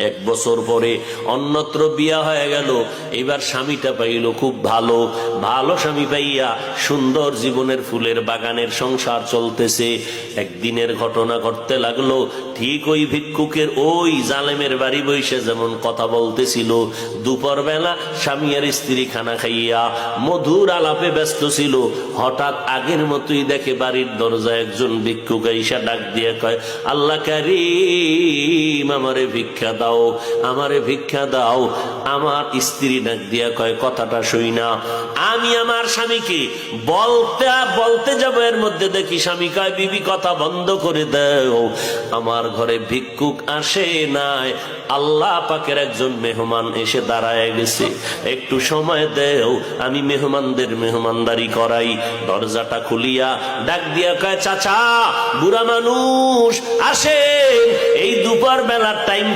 1 বছর পরে অন্যত্র বিয়া হয়ে গেল। এবার স্বামীটা পাইল খুব ভালো, ভালো স্বামী পাইয়া সুন্দর জীবনের ফুলের বাগানের সংসার চলতেছে। একদিনের ঘটনা ঘটতে লাগলো, ঠিক ওই ভিক্ষুকের ওই জালেমের বাড়ি বসে যেমন কথা বলতেছিল, দুপুর বেলা স্বামী আর স্ত্রী খানা খাইয়া মধুর আলাপে ব্যস্ত ছিল। হঠাৎ আগের মতোই দেখে বাড়ির দরজায় একজন ভিক্ষুক আইসা ডাক দিয়ে কয়, আল্লাহ কারীম, আমারে ভিক্ষা দাও, আমারে ভিক্ষা দাও। আমার স্ত্রী ডাক দিয়া কয়, কথাটা শুই না। আমি আমার স্বামীকে বলতে বলতে যাবো, এর মধ্যে দেখি স্বামী কয়, বিবি কথা বন্ধ করে দাও, আমার ঘরে ভিক্ষুক আসে নাই, আল্লাহ পাকের একজন মেহমান এসে দাঁড়ায় গেছে, একটু সময় দেও, আমি মেহমানদের মেহমানদারি করাই। দরজাটা খুলিয়া ডাক দিয়া কয়, চাচা, বুড়া মানুষ আসেন, এই দুপুর বেলার টাইম